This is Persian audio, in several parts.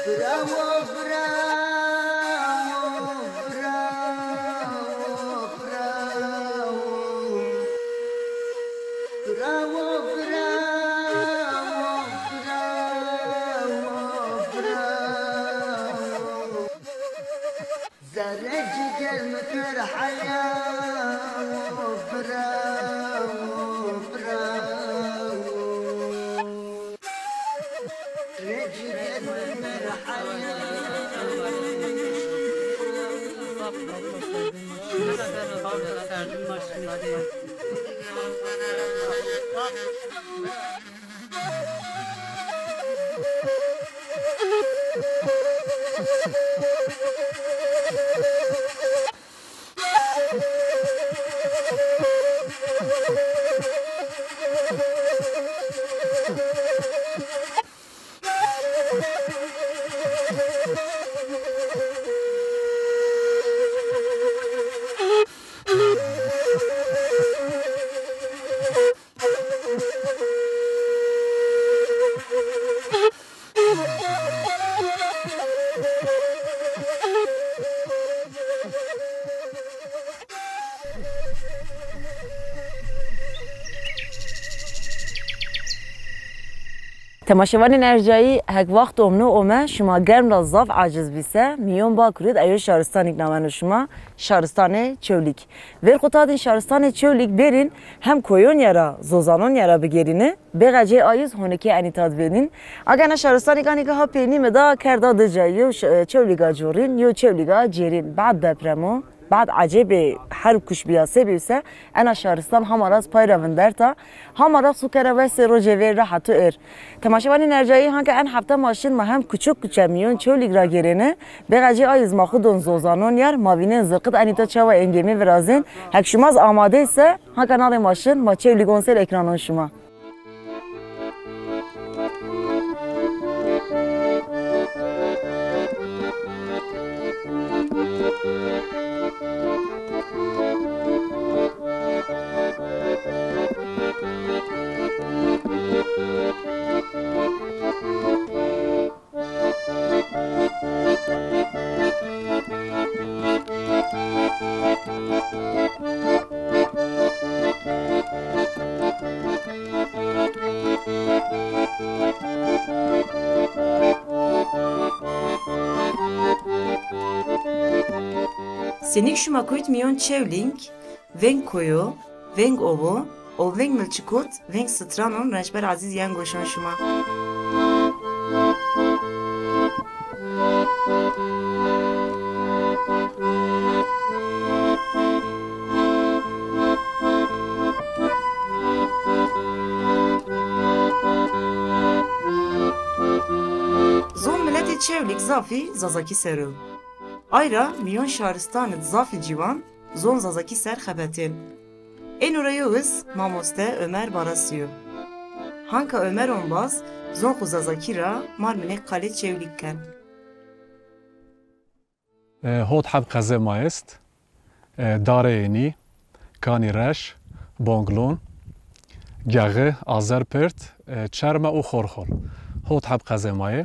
Bravo, bravo, bravo, bravo. Bravo, bravo, bravo, bravo. زرج المكر حياة برافو برافو رجل المكر تماشاوان نرجعی هک وقت امنو اومه شما گرم را زاف عاجز بیسه میون با کرید ایو شهرستانی نامنو شما شهرستان چولیک ور خطادین شهرستان چولیک برین هم کویون یرا زوزانون یرا بگیرینه بغجه آیز هونکی انیتاد بدین اگر نه شهرستانی گانی که ها پینی مدا کردا دجایو چولیگا جورین یو چولیگا جیرین بعد دپرمو بعد عجیب هر کش بیاسه بیسه انا شهرستان هماراز پای روندر تا هماراز سوکره ویس روجوی راحتو تماشاوانی نرجایی هان که ان هفته ماشین ما هم کوچک کوچه میون چولیگ را گیرینه بغجی آیز ما خودون زوزانون یار ما بینین زرقت انیتا چوا انگیمی ورازین هک شما از آماده ایسه هان که نار ماشین ما چولیگون سر اکرانون شما Senik şuma kuyt miyon çevlink, venk koyu, venk ovu, o venk milçikut, venk stranon rençber aziz yan goşan şuma. Zon milleti çevlik zafi zazaki seru. Ayra miyon şahristanı zafi civan zon zazaki ser xebetin. En orayız mamoste Ömer Barasıyor. Hanka Ömer onbaz zon xuzazaki ra marminek kale çevlikken. هود حب قزه مایست داره اینی کانی رش بانگلون گغه آزرپرت چرمه و خورخور هود حب قزه مایه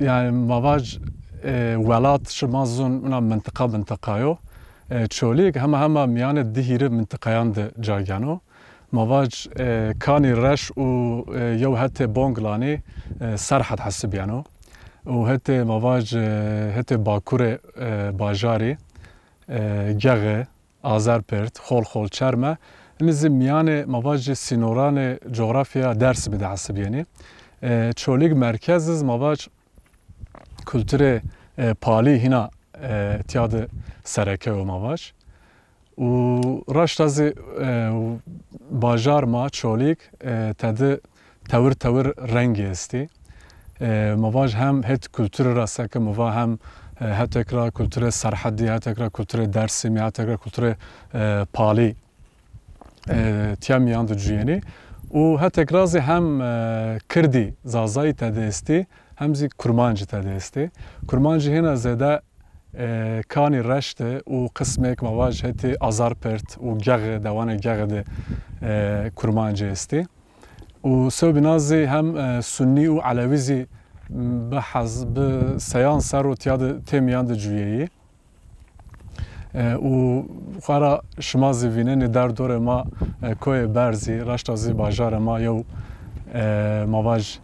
yani mavac velat şımazun una منطقه çolik hema miyane dihire mintikayan de cagano mavac kani reş u yew hete bonglani serhat hasibiyano u hete mavac hete bakure bajari gege azerpert xol çerme nizim miyane mavac sinorane coğrafya ders bide hasibiyani çolik merkeziz mavac kültüre pali hina tiyadı sereke o mavaş. U raştazı bajar ma çolik tadı tavır rengi esti. Mavaş hem het kültüre rasake mava hem hetekra kültüre sarhadi hetekra kültüre dersimi hetekra kültüre pali tiyamiyandı cüyeni. U hetekrazı hem kirdi zazayı tadı esti. همزی کرمانجی تدیستی کرمانجی هنا زده کانی رشته و قسمه که مواجه هتی آزار پرت و گغ دوان گغ ده کرمانجی استی و سو بنازی هم سنی و علویزی به سیان سر و تیاد تیمیان ده جویهی و خورا شما زیوینه در دور ما کوی برزی رشتازی باجار ما یو مواج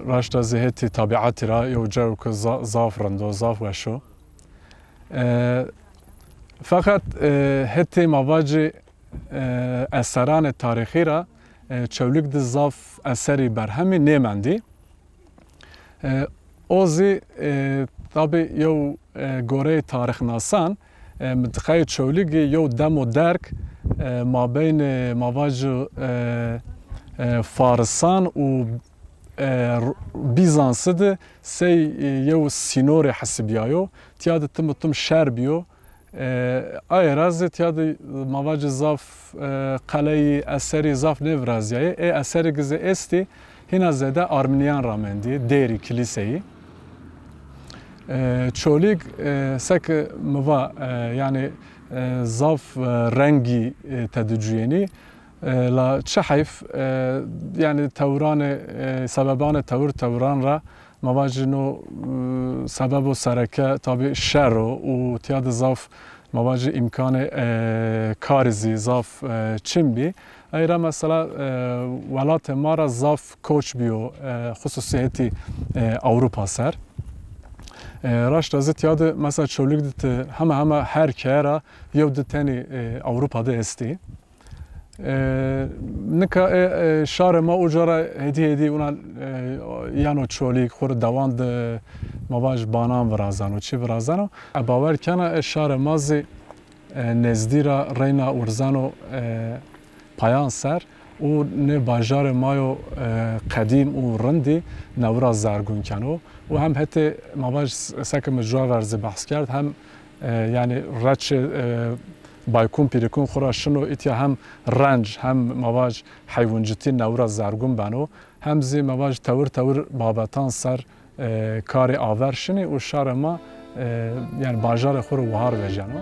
رشتازی هتی طبیعتی را یو جو که زاف رندو زاف وشو فقط هتی مواج اثران تاریخی را چولک ده زاف اثری بر همین نیمندی اوزی طبعا یو گوره تاریخ ناسان منطقه چولک یو دم و درک ما بین مواج فارسان و بیزانس ده سی یو سینور حسبیایو تیاد تم شربیو آی رازی تیاد مواج زاف قلعه اثری زاف نورازیه ای اثری گزه استی هنا زده آرمنیان رامندی دیری کلیسه‌ای چولیک سک موا یعنی زاف رنگی تدجوینی لا چحیف یعنی توران سببان توران را مواجنو سبب و سرکه تابع شر و تیاد زاف مواجه امکان کارزی زاف چیم بی ایرا مثلا ولات ما را زاف کوچ بیو خصوصیتی اوروپا سر راش تازه یاد مثلا چولک دت همه هر کارا یو دتنی اوروپا ده استی نکا شار ما اجاره هدی اونا یانو چولک خور دواند مواج بانام ورازانو چی ورازانو باور کنه شار مازی نزدیرا رینا ورزانو پایان سر و نه باجار مایو قدیم و رندی نورا زرگون کنو و هم حتی مواج سکم جوا ورز بحث کرد هم یعنی رچ بایکون پیرکون خوراشنو ایتیا هم رنج هم مواج حیوانجتی نورا زرگون بانو هم زی مواج تور بابتان سر کار آورشنی و شار ما یعنی باجار خور وهار وجانو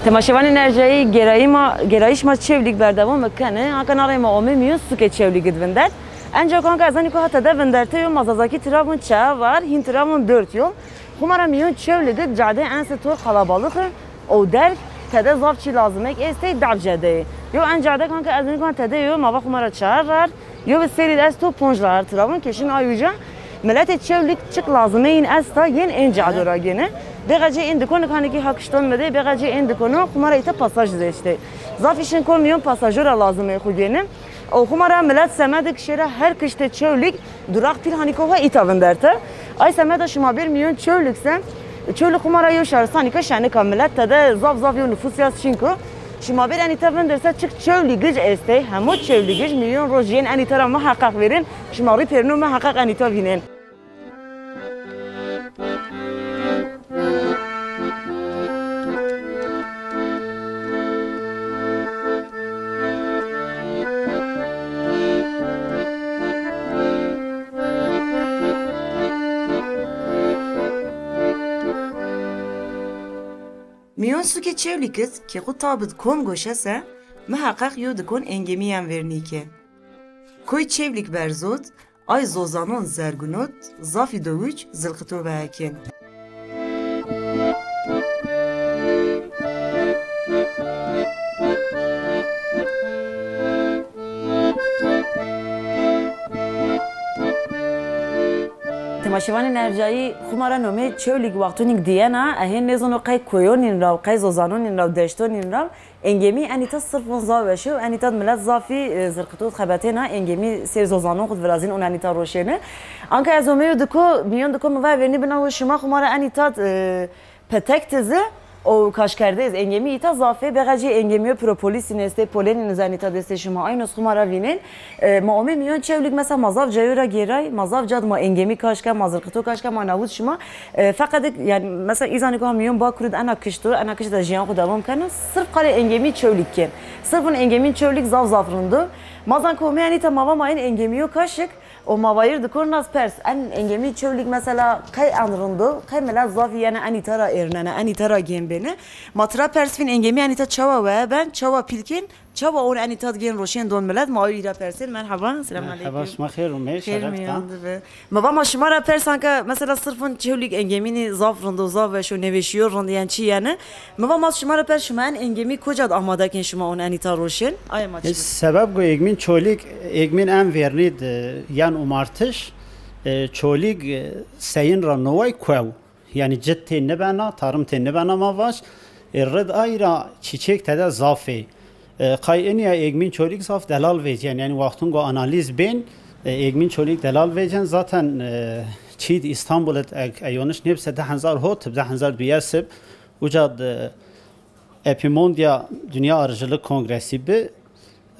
تماشاوان انرژایی گرایش ما چولیک بردوام مکنه هاکن آره ما آمه میون سوک چولیک دوندد انجا کانکه از آنی که هاته دوندرته یوم مازازاکی ترابون چه var هین ترابون 4 yol خمارا میون چولیک جاده انس طور خلاباlıkı او درک تده زاف چی لازمه که استی دب جاده یو ان جاده کانکه از آنی که تده یوم ما خمارا چهار یو به سری دست تو 5 لار ترابون کشین آیوجا ملت چولیک چک لازمه این استا ین این جاده را گنه بقجه این دکان کنه که حقشتون مده بقجه این دکانو خمارا ایتا پاساژ زشته زافیشن کن میون پاساژور لازمه خودینه او خمارا ملت سمده کشیره هر کشته چولیک دراغ پیر هانیکوها ایتا وندرته ay سمده شما بیر میون چولیکسن چولیک خمارا یو شهرستانی که شنه که ملت تده زاف یو نفوسیاس چینکو شما بیر انیتا وندرسه چک چولیگج استه همو چولیگج میون روزین انیتا را محقق برین شما روی پرنو محقق انیتا وینن میان سوک چولیکت که خود تابد کم گوشه سه محقق یو دکن انگمی هم ورنیکه کوی چولیک برزود آی زوزانون زرگونوت زافی دووچ زلقتو بهکن تماشیوان نرجایی خمارا نومه چولیک وقتونیک دیانا اهین نزونو قای کویونین راو قای زوزانونین راو دشتونین راو انگمی انیتا صرف زاوشو انیتا ملت زافی زرقتوت خبتینا انگمی سر زوزانون خود ورازین اون انیتا روشنه آنکه از اومه دکو میون دکو موارنی بنا شما خمارا انیتا پتکتزه او کاش کرده از انگمی ایتا زافه بغجی انگمی و پروپولیس نسته پولن نزانیتا دسته شما این از خمارا وینن ما اومه میون چولیک مثلا مازاف جایورا گیرای مازاف جاد ما انگمی کاش که مازرقتو کاش که ما نبود شما فقط یعنی مثلا ایزانی که هم میون با کرد انا کشت جیان خود دوام کنه صرف قال انگمی چولیک کن صرف اون انگمی چولیک زاف روندو مازن که اومه انیتا ماوا ما این انگمیو کاشک و موایر دکورن از پرس انگمی چولیک مثلا قای اندروندو قای ملت زافی یعنی انیتا را ایرنانه انیتا را گیم بینه ماترا پرس فین انگمی انیتا چوا و بن چوا پیلکین چوا اون انیتا گیم روشن دون ملت موایر را پرسین مرحبا سلام علیکم مرحبا شما خیر و شرفتان ما شما را پرسان که مثلا صرفون چولیک انگمی زاف روندو زافش و نوشیور روند یعنی چی یعنی ما شما را پرس شما انگمی کجا آماده کن شما اون انیتا روشن آیا ما سبب گو اگمین چولیک اگمین ام ورنید یان umartış çoğulik seyin ra novay kuev yani ciddi ne bana tarım te ne bana mavaş red ayra çiçek te zafi kay eniya egmin çoğulik zaf delal vecen yani vaktun go analiz ben egmin çoğulik delal vecen zaten çid İstanbul'et ayoniş nebse 10,000 hot 10,000 duyasib ucad Epimondia Dünya Arıcılık Kongresi bi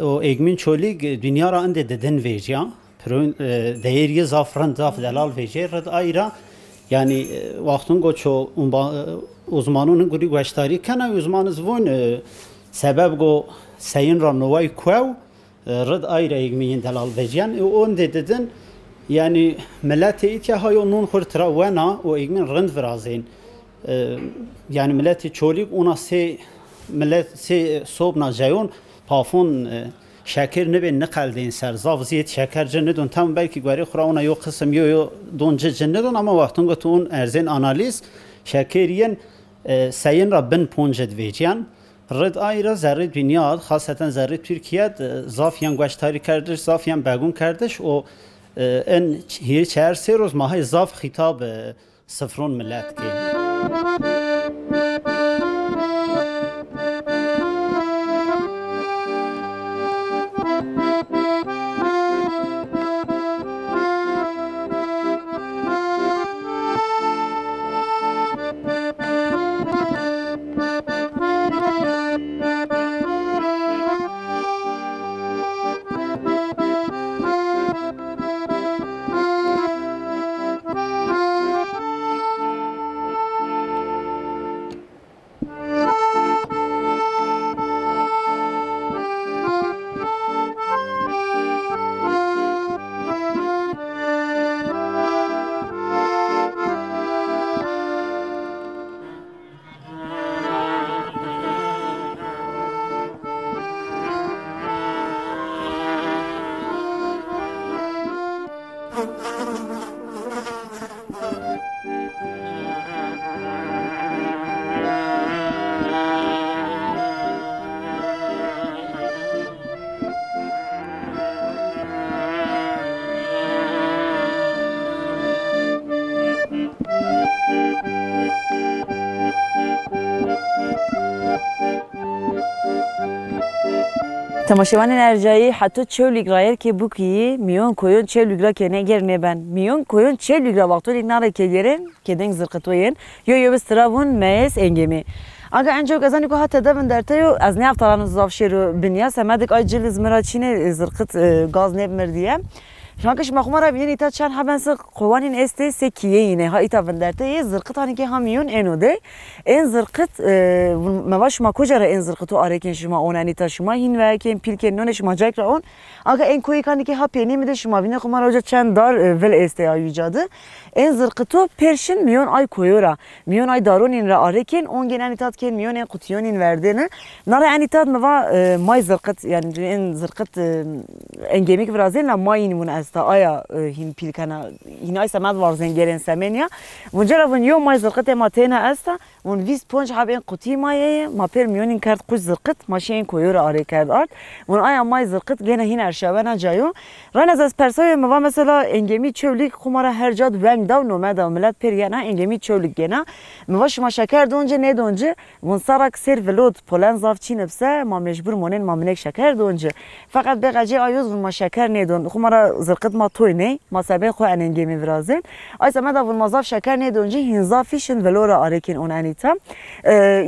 o egmin çoğulik dünya ra ande deden vecen değeri zafran zaf delal vecer red ayra yani vaktun goço uzmanının guri gösteri kana uzmanız von sebep go seyin ra novay kuev red ayra egmiyin delal vecen on dedin yani milleti itya hayo nun khurtra wana o egmin rend vrazin yani milleti çolik ona se millet se sobna jayon pafon şeker ne ben ne kaldın ser zavziyet şeker cennedon tam belki göre khrauna yok kısım yo donca cennedon ama vaktun gotun erzen analiz şekeriyen seyin rabbin ponjed veciyan red ayra zerre dünya haseten zerre Türkiye zafyan gösteri kardeş zafyan begun kardeş o en hiç her seroz mahay zaf hitap sıfron millet ki تماشاوان نرجایی حتی چولیک رایر که بوکی میون کویون چولیک را که نگر نبن میون کویون چولیک را وقتی نره که گرن که دنگ زرقتوین یا بسترابون میس انگمی اگر انجام کسانی که حتی دفن درتیو از نیافت تران زافشیر بنیا سمدک آی جلز مراتشینه زرقت گاز نب مردیم شانکش مخمره بینی تا چند حبنس قوانین است سکیه اینه ها ایتا وندرته یه زرقت هانی که همیون اینو ده این زرقت مواش ما کجا را این زرقتو آره کن شما اونانی تا شما هین و کن پیل کن نون شما جاک را اون اگر این کوی کانی که ها پینی میده شما بینه خمره اوجا چند دار ول است ایجاده این زرقتو پرشن میون آی کویورا میون آی دارون این را آره کن اون گن انیتاد کن میون این قطیون این ورده نه ناره انیتاد موا مای زرقت یعنی این زرقت انگمی که برازیل نه مای اینمون از asta aya hin pilkana hin ay samad varzen gelen semenya mujara von yom may zirqat ma tena asta von vis ponj haben quti maye ma per milyonin kart quş zirqat maşin koyor are kard art von aya may zirqat gene hin erşavana jayo ranaz az persoy ma mesela engemi çövlük kumara her cad veng dav no meda millet per yana engemi çövlük gene mvaş ma şeker donce ne donce von sarak ser velod polen zaf çinepse ma mecbur monen ma minek şeker donce fakat begaci ayuz von ma şeker ne don kumara zirqat ma toy ne ma sabe xo an engemi vrazin ay samada von ma zaf şeker ne donce hin zafişin velora arekin on anita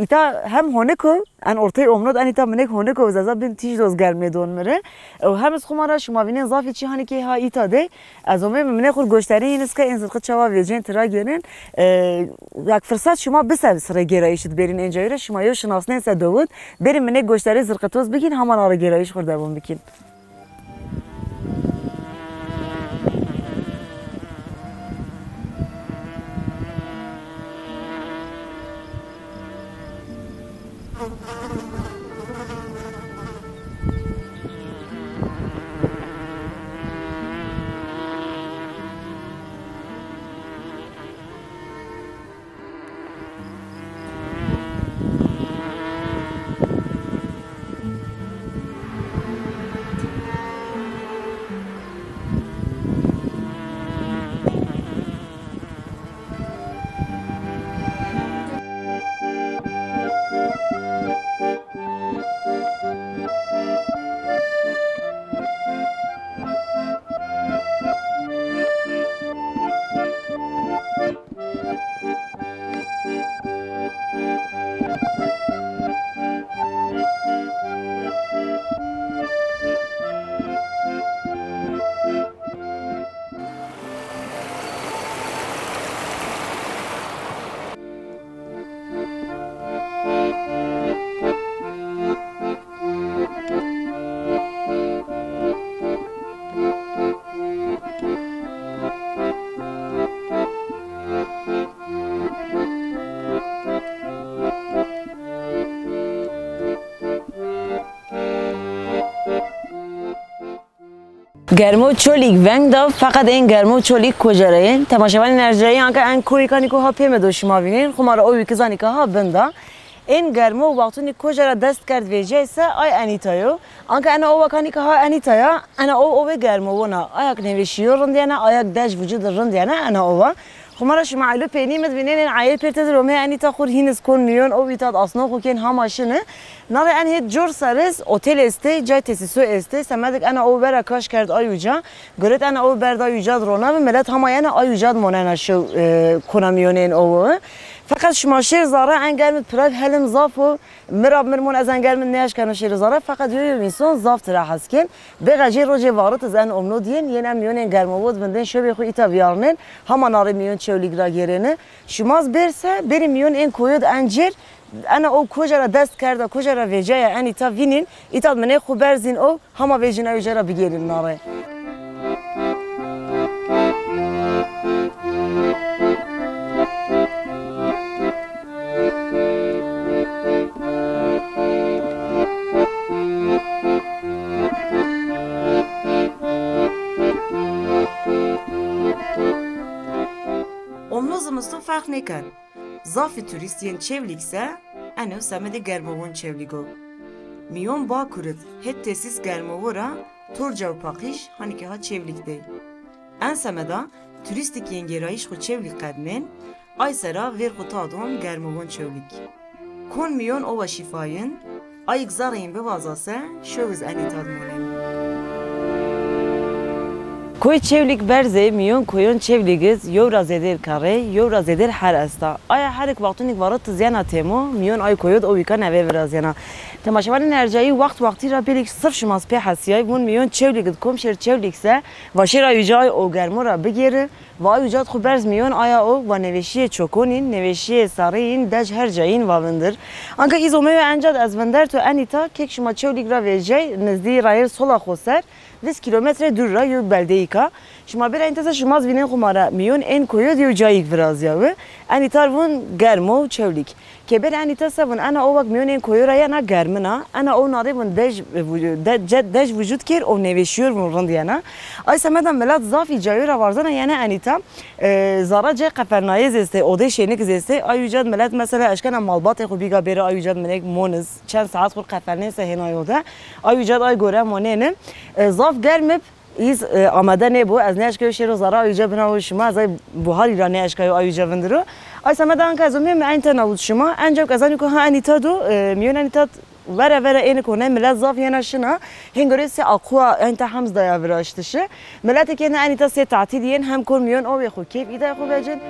ita hem honeko an ortay omnod anita minek honeko zaza bin tij doz gelme don mere hem kumara şuma vinen zafi çi hani ki ha ita de azome minek xur goştari iniska en zirqat çava vecen tra gelen yak fırsat şuma biser sıra gerayişit berin encayra şuma yo şınasne se davud berin minek goştari zirqatoz bikin haman ara gerayiş xur devam bikin گرمو چولیک ونگ دا فقط این گرمو چولیک کجایین تماشاوان نرجایی آنکه ان کوی کانی کو ها پیم دوش ما بینین خمارا اوی کزانی که ها بندا این گرمو وقتی کجا دست کرد ویجه سه آی انیتایو آنکه انا او کانی که ها انیتایا انا او گرمو ونا آیا کنویشیو رندیانا آیا داش وجود رندیانا انا او خمارا شما علو پینی مدبینین این عیل پرتد رومه انیتا خور هینس کن میون او بیتاد اصلا خو کن ها ماشینه ناره ان هیچ جور سرس اوتل استه جای تسیسو استه سمدک انا او برا کاش کرد آیوجا گرت انا او برد آیوجا رونا و ملت همایان آیوجا مونن شو کنامیونین او فقط شما شیر زاره انگرمت پراگ هلم زافو مراب مرمون از انگرمت نیاش کنه شیر زاره فقط یه میسون زاف ترا حسکن بغجی روزی وارد از ان امنو دین یه نم میون گرم بود بندن شو بخو ایتا بیارنن هم ناره میون چولیگ را گیرنه شماز برسه بری میون این کوید انجیر انا او کجا را دست کرده کجا را ویجای انی تا وینین ایتا منه خو برزین او هم ویجنا ویجا را بگیرین ناره Omnozumuzda fark ne kan? Zafi turistien çevlikse, eno samede germovon çevligo. Miyon bağ kurit, het tesis germovora, torca pakiş, hani ki ha çevlikde. En sameda, turistik yengerayış xu çevlik kadmen, aysera ver xutadon germovon çevlik. Kon miyon ova şifayın, ayık zarayın bevazase, şovuz anitadmonen. کوی چولیک برزه میون کویون چولیگز یو رازدر کاره یو رازدر هر استا آیا هر یک وقتی وارد زینا تیمو میون آی کوید او بیکن اوی ورازینا تماشاوان نرجایی وقتی را بیلیک صرف شماس پی حسیای بون میون چولیگد کم شیر چولیکسه و شیر ایجای او گرمو را بگیره و ایجاد خو برز میون آیا او و نوشی چوکونین نوشی سارین دج هر جاین و وندر آنکه ایزومه انجاد از وندر تو انیتا که شما چولیگ را ویجای نزدی رایر سولا خوسر 20 kilometre dura yu beldeyika شما بر انت شما از وینن خماره میون این کویو دیو جاییک برازیاوه انی تارون گرمو چولیک که بر انی تاسون انا اوق میون این کویو را نه گرمنا انا او ناری بون دج وجود کر او نویشور بون رندیانا ای سمدم ملت زافی جایو را وارزانه یعنی انی تا زارا جای قفرنایز است اوده شینک است ای وجود ملت مثلا اشکن مالبات خو بیگا بره ای وجود ملک مونز چند ساعت خو قفرنایز هنایوده ای وجود ای گوره موننه زاف گرم ایز آماده نبود از نشکای شیر و زارا ایجاب نبود شما از بحالی را نشکای ایجاب ندارو آی سمدان که از اون این تناول شما انجام کسانی که ها انیتا دو میون انیتا وره این کنه ملت زافیه نشنا هنگاری سی آقوا انت همز دایا وراشتشه ملت که نه انیتا سی تعطیلین هم کن میون آوی خو کیف ایده خو بجن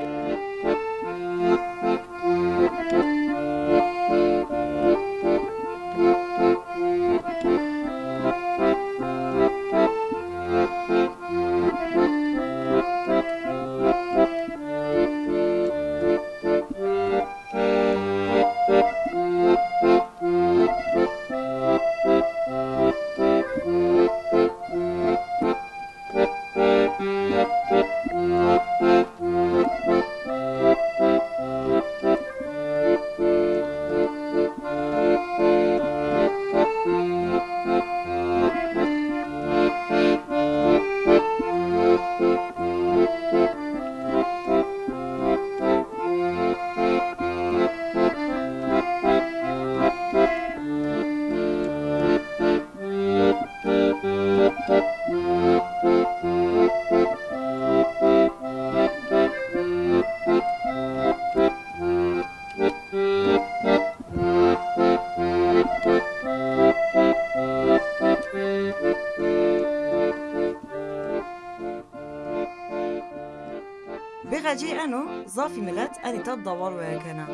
بخجی انو زافی ملت انیتا دوار و کنه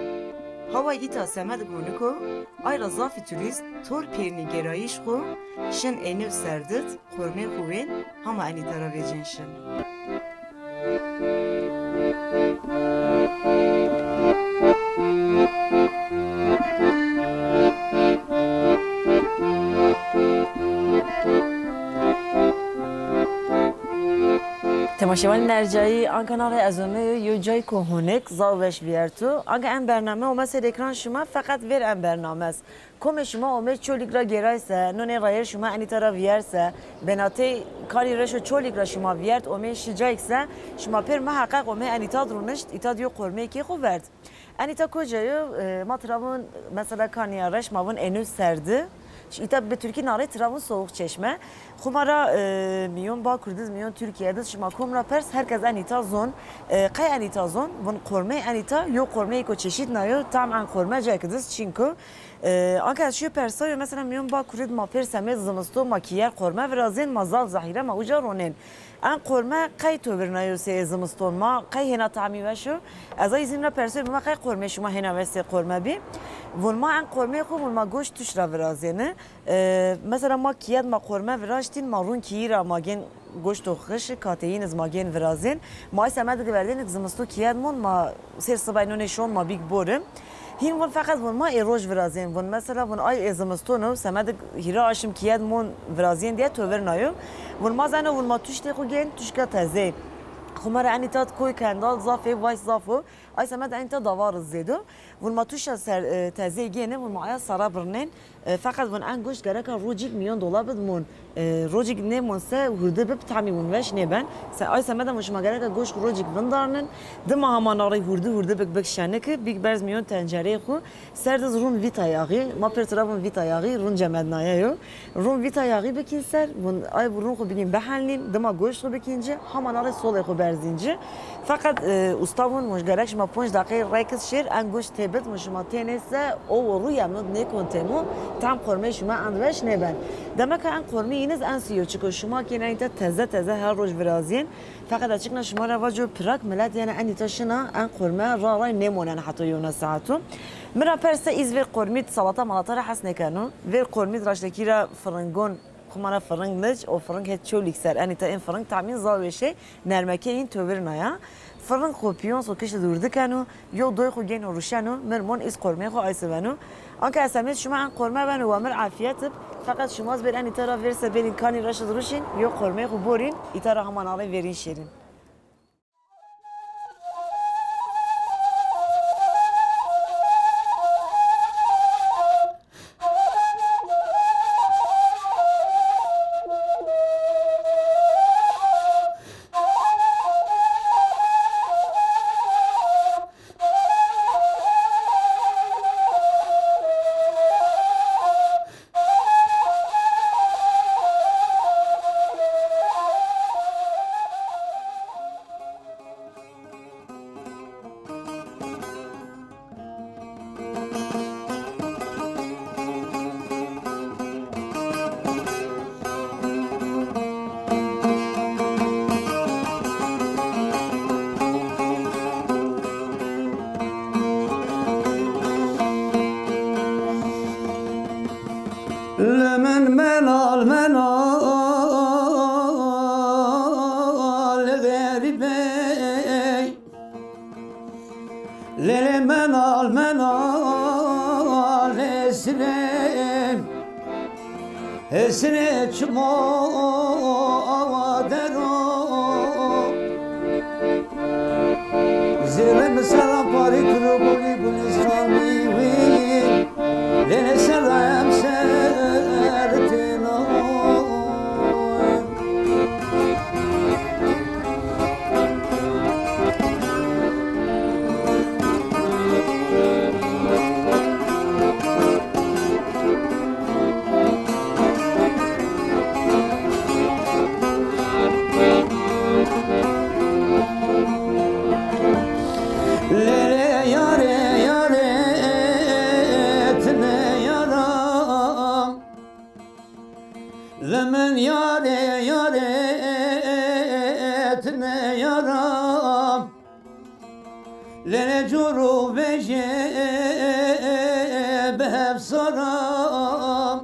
هوای ایتا سمت گونکو آیرا زافی توریست تور پیرنی گرایش خو شن اینو سردت خورمه خوین همه انیتا را ویجنشن تماشاوان نرجایی آن کانال ازومه یو جای کوهونک زاوش بیارتو آنکه این برنامه اومد سر اکران شما فقط ویر این برنامه است کم شما اومد چولیک را گرایسه نون رایر شما انیتا را ویرسه بناته کاری رشو چولیک را شما ویرد اومد شجایکسه شما پر محقق اومد انیتا درونشت ایتا دیو قرمه کی خوب ورد انیتا کجایو ما ترابون مثلا کانیارش ماون انو سرده ایتا به ترکی ناره ترابون سوق چشمه خمارا میون با کردز میون ترکیه دست شما کم را پرس هرکز انیتا زون قای انیتا زون ون قرمه انیتا یو قرمه کو چشید نایو تام ان قرمه جای کدز چینکو آنکه از شو پرسای مثلا میون با کرد ما پرس همه زمستو ماکیار قرمه و رازین مازال ظاهره ما اوجا رونن ان قرمه قای تو برنایو سی زمستون ما قای هنا تعمی وشو از ای زمنا پرسای ما قای قرمه شما هنا وسه قرمه بی ون ما ان قرمه خو ون ما گوشت توش را ورازینه مثلا ما کیاد ما قرمه وراشتین ما رون کی را ماگن گوشت و خش کاتئین از ماگن ورازین ما سمد گوردین زمستو کیاد مون ما سر صبحانه شون ما بیگ بورم هین ون فقط ون ما ایروج ورازین ون مثلا ون آی زمستونو سمد هیرا آشم کیاد مون ورازین دیه تو ورنایو ون ما زنه ون ما توش تخو گین توش کا تازه خمر انیتات کوی کندال زافه وایس زافو آی سمد انیتا دوار زیدو ون ما توش سر تازه گینه ون ما آیا سرا برنین فقط ون ان گوشت گرکا روجیک میون دلار بدمون روجیک نمون سه هرده بب تعمی مون وش نبن آی سمد مش ما گرکا گوشت روجیک بندارن دم همان آری هرده بک شنه که بیگ برز میون تنجره خو سردز رون ویتا یاغی ما پرترابون ویتا یاغی رون جمد نایو رون ویتا یاغی بکین سر ون آی رون خو بگیم بحلین دم گوشت خو بکینجه همان آری سول خو برزینجه فقط استاون مش گرکش ما 5 دقیقه رایکس شیر ان گوشت تبت مش ما تنسه او روی امنود نکنتمو tam قرمه شما اندوش نبن دمه که ان قرمه اینز انسیو چکو شما که نه تازه هر روز ورازین فقط اچکنا شما را واجو پراک ملت یعنی انیتا شنا ان قرمه رای نمونن حتی یونا ساعتو مرا پرسه ایز وی قرمیت سلاطه ملاطه را حس نکنو وی قرمیت راشتکی را فرنگون خمارا فرنگ نج او فرنگ هت چولیک سر انیتا این فرنگ تعمین زاویشه نرمکه این توبر نیا فرن خو پیانس و کش دورده کنو یا دوی خو گین روشنو مرمون از قرمه خو آیسونو آنکه اسمس شما ان قرمه بنو و مر عافیت فقط شما از برن ایتارا ورس برین کانی راش دروشین یا قرمه خو بورین ایتارا همان آقای ورین شیرین لمن منال غريبي للي منال اسرين شمو درو زلم سلام باري كروبولي بنسرامي وين للي سلام سرتنا لمن ياريتنا يرام لنجرو بجي بهب صرام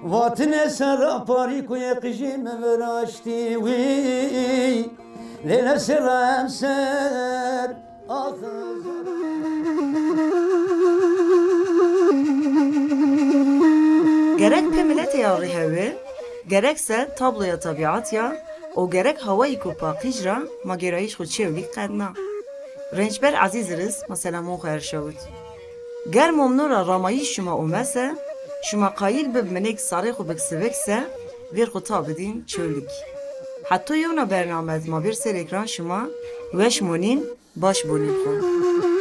واتنا سرا باريكو يقجي مبراشتي وي لنا سلام سر آخر gerek millet yağrı heve, gerekse tabloya tabiat ya, o gerek havayı kupa hicra, ma gerayış xud çevlik qedna. Rençber aziziriz, mesela moğer şavut. Ger momnora ramayı şuma umese, şuma qayil bib menek sarı xu beksivekse, vir xu tabidin çölük. Hatta yona bernamez ma bir ser ekran şuma, veş monin baş bonin xu.